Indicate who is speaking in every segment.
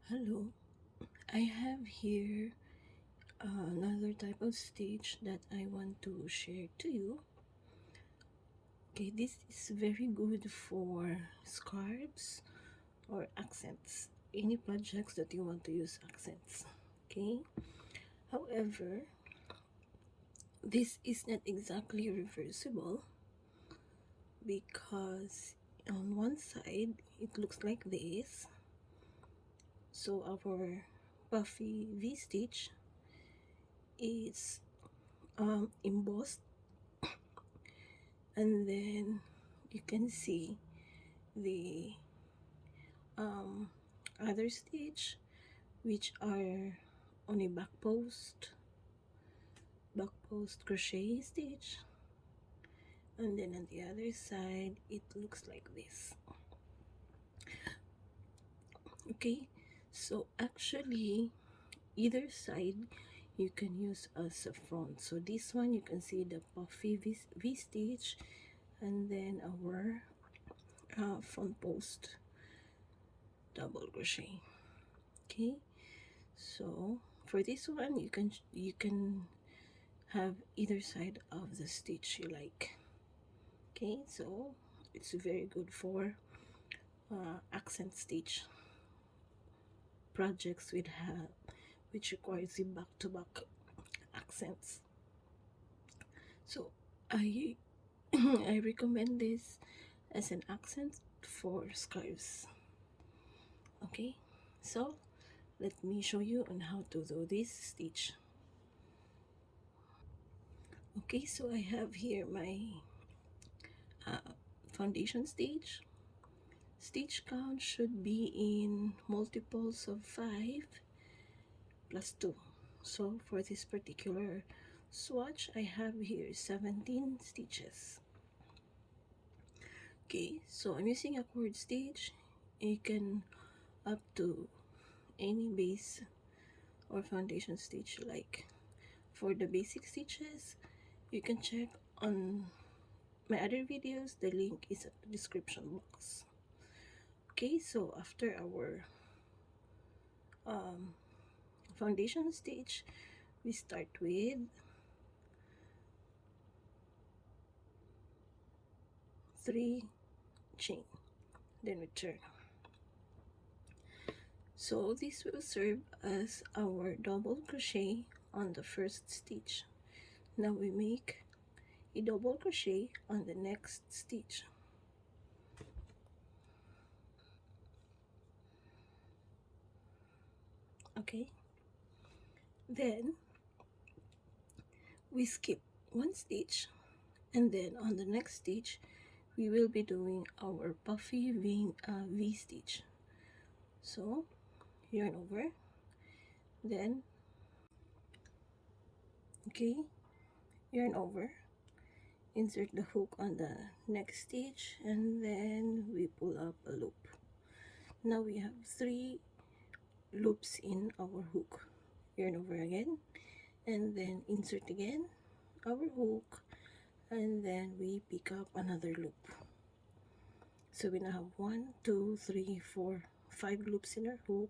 Speaker 1: Hello, I have here another type of stitch that I want to share to you. Okay, this is very good for scarves or accents, any projects that you want to use accents. Okay, however, this is not exactly reversible because on one side it looks like this. So our puffy V stitch is embossed, and then you can see the other stitch which are on a back post crochet stitch, and then on the other side it looks like this. Okay, so actually either side you can use as a front. So this one you can see the puffy V stitch, and then our front post double crochet. Okay, so for this one you can have either side of the stitch you like. Okay, so it's very good for accent stitch projects which requires the back-to-back accents. So I I recommend this as an accent for scarves. Okay, so let me show you on how to do this stitch. Okay, so I have here my foundation stitch. Stitch count should be in multiples of 5 plus 2. So for this particular swatch, I have here 17 stitches. Okay, so I'm using a cord stitch. You can up to any base or foundation stitch you like. For the basic stitches, you can check on my other videos. The link is at the description box. Okay, so after our foundation stitch, we start with 3 chain, then we turn. So this will serve as our double crochet on the first stitch. Now we make a double crochet on the next stitch. Okay, then we skip one stitch, and then on the next stitch we will be doing our puffy V stitch. So yarn over, then okay, yarn over, insert the hook on the next stitch, and then we pull up a loop. Now we have 3 loops in our hook. Yarn over again, and then insert again our hook, and then we pick up another loop. So we now have 1, 2, 3, 4, 5 loops in our hook.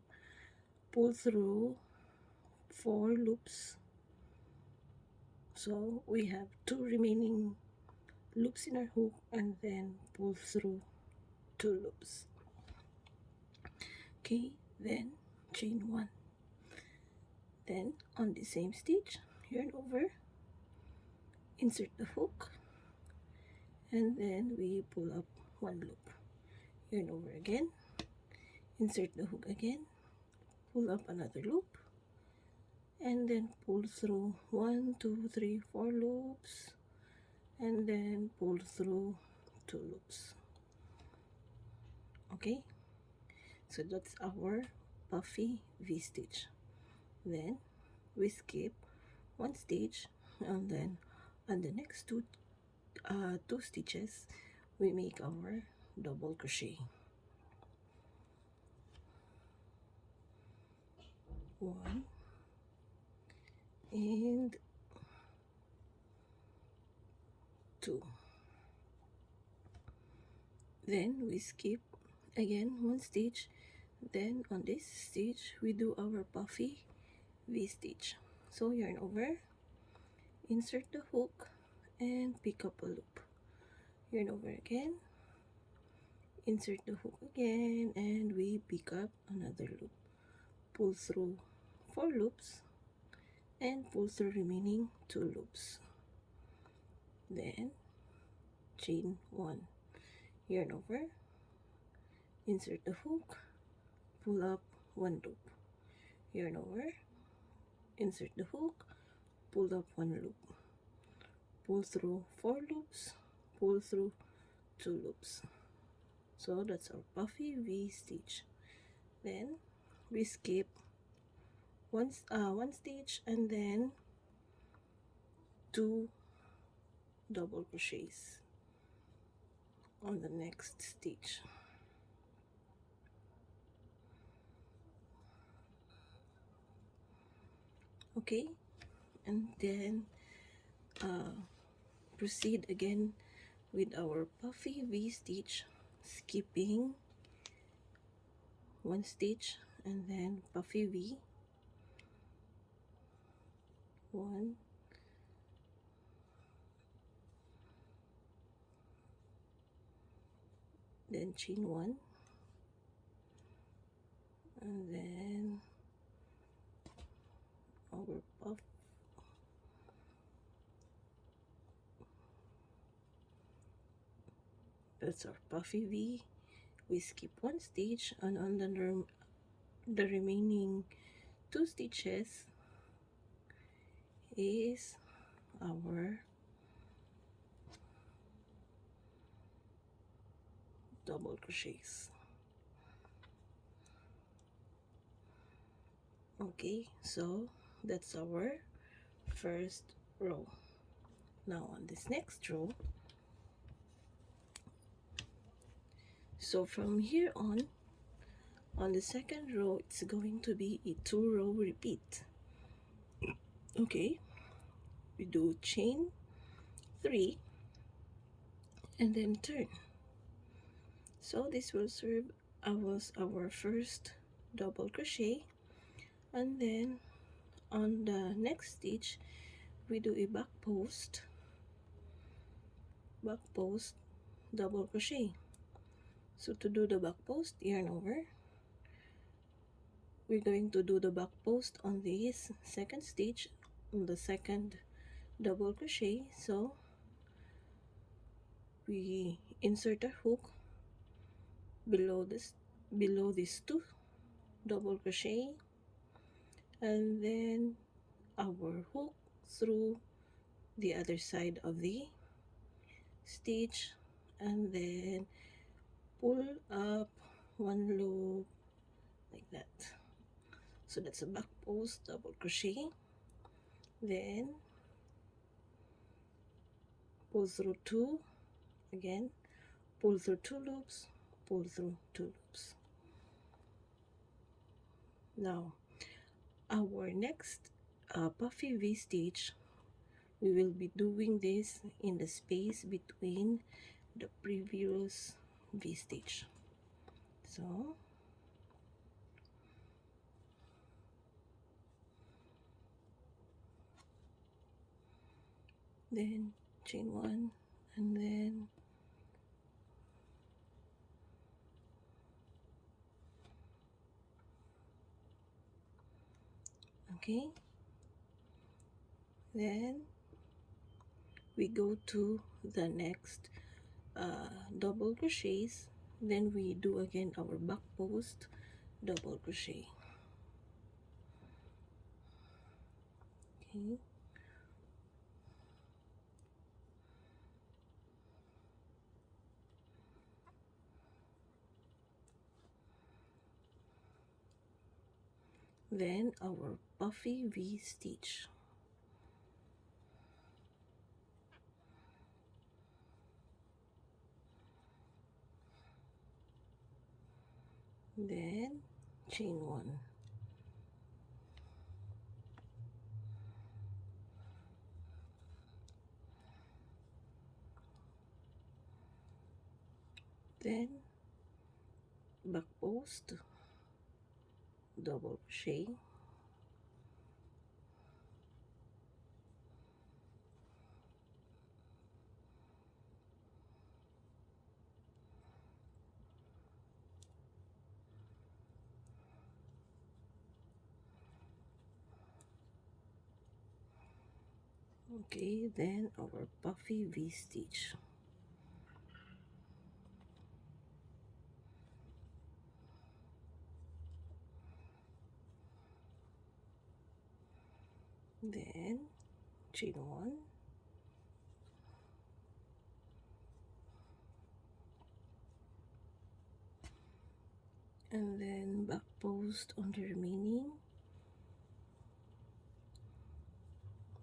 Speaker 1: Pull through 4 loops, so we have 2 remaining loops in our hook, and then pull through 2 loops. Okay, then chain 1, then on the same stitch yarn over, insert the hook, and then we pull up 1 loop, yarn over again, insert the hook again, pull up another loop, and then pull through 1, 2, 3, 4 loops, and then pull through 2 loops. Okay, so that's our puffy V stitch. Then we skip one stitch, and then on the next two stitches we make our double crochet. 1 and 2. Then we skip again one stitch, Then on this stitch we do our puffy V-stitch. So yarn over, insert the hook, and pick up a loop. Yarn over again, insert the hook again, and we pick up another loop. Pull through 4 loops and pull through remaining 2 loops. Then chain 1, yarn over, insert the hook, pull up 1 loop, yarn over, insert the hook, pull up 1 loop, pull through 4 loops, pull through 2 loops. So that's our puffy V stitch. Then we skip one stitch and then 2 double crochets on the next stitch. Okay, and then proceed again with our puffy V stitch, skipping 1 stitch and then puffy V, 1, then chain 1, and then our puff, that's our puffy V. We skip 1 stitch, and on the remaining 2 stitches is our double crochets. Okay, so that's our first row. Now on this next row, so from here on the second row, it's going to be a 2-row repeat. Okay, we do chain 3 and then turn. So this will serve as our first double crochet, and then on the next stitch we do a back post, double crochet. So to do the back post, yarn over, we're going to do the back post on this second stitch, on the second double crochet. So we insert a hook below these 2 double crochet, and then our hook through the other side of the stitch, and then pull up 1 loop like that. So that's a back post double crochet, then pull through 2 again, pull through 2 loops, pull through 2 loops. Now our next puffy V stitch, we will be doing this in the space between the previous V stitch. So then chain 1, and then okay, then we go to the next double crochets, then we do again our back post double crochet. Okay, then our puffy V stitch, then chain 1, then back post double crochet, okay, then our puffy V stitch. Then chain 1, and then back post on the remaining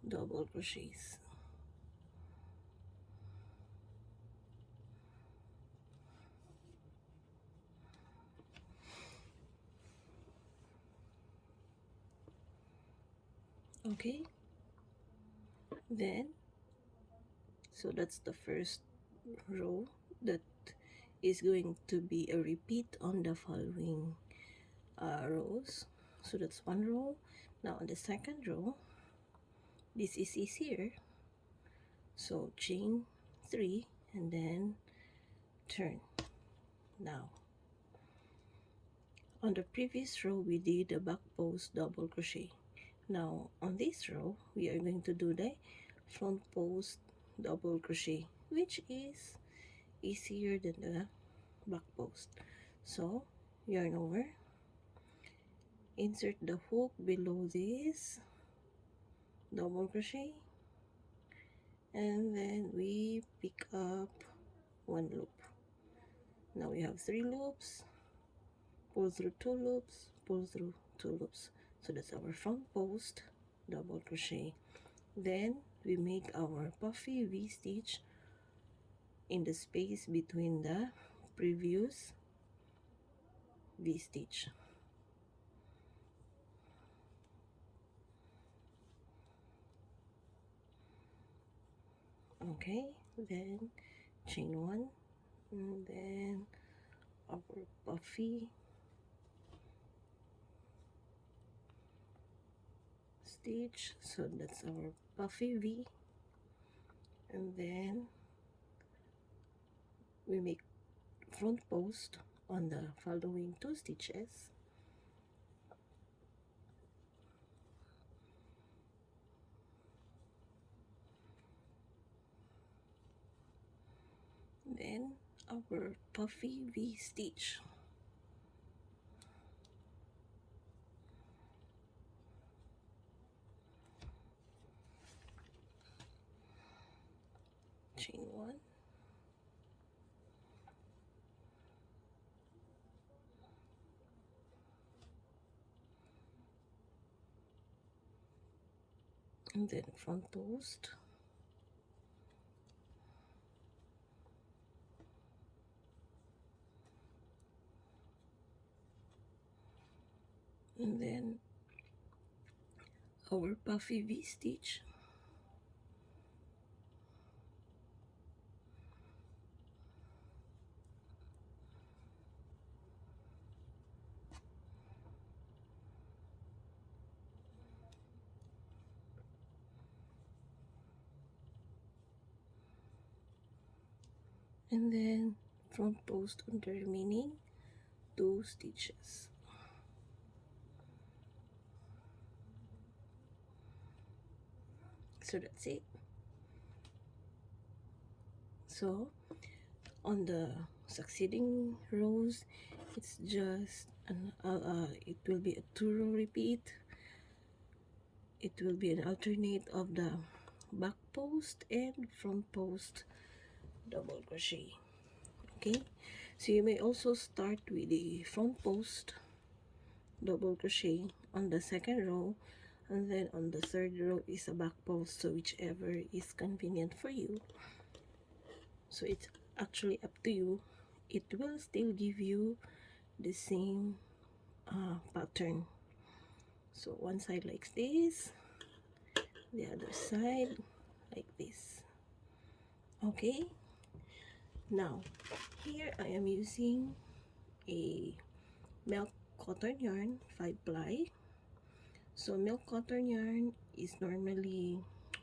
Speaker 1: double crochets. Okay, then so that's the first row that is going to be a repeat on the following rows. So that's one row. Now on the second row, this is easier, so chain 3 and then turn. Now on the previous row we did a back post double crochet. Now on this row we are going to do the front post double crochet, which is easier than the back post. So yarn over, insert the hook below this double crochet, and then we pick up one loop. Now we have 3 loops, pull through 2 loops, pull through 2 loops. So that's our front post double crochet. Then we make our puffy V stitch in the space between the previous V stitch. Okay, then chain 1, and then our puffy stitch, so that's our puffy V, and then we make front post on the following 2 stitches. Then our puffy V stitch. Chain 1, and then front post, and then our puffy V stitch, and then front post on the remaining 2 stitches. So that's it. So on the succeeding rows, it's just it will be a 2-row repeat. It will be an alternate of the back post and front post double crochet. Okay, so you may also start with the front post double crochet on the second row, and then on the third row is a back post, so whichever is convenient for you. So it's actually up to you. It will still give you the same pattern. So one side like this, the other side like this. Okay, now here I am using a milk cotton yarn, 5 ply. So milk cotton yarn is normally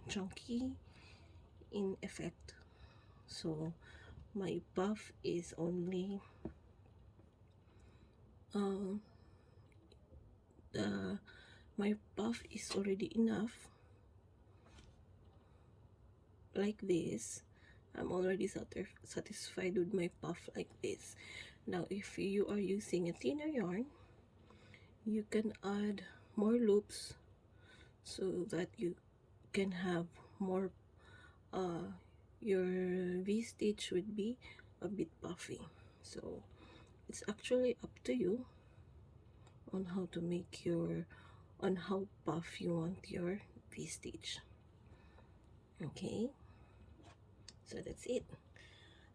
Speaker 1: chunky in effect. So my puff is only um my puff is already enough like this. I'm already satisfied with my puff like this. Now if you are using a thinner yarn, you can add more loops so that you can have more your V-stitch would be a bit puffy. So it's actually up to you on how to make your on how puff you want your V-stitch. Okay, so that's it.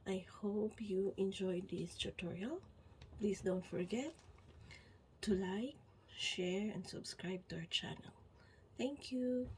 Speaker 1: I hope you enjoyed this tutorial. Please don't forget to like, share, and subscribe to our channel. Thank you.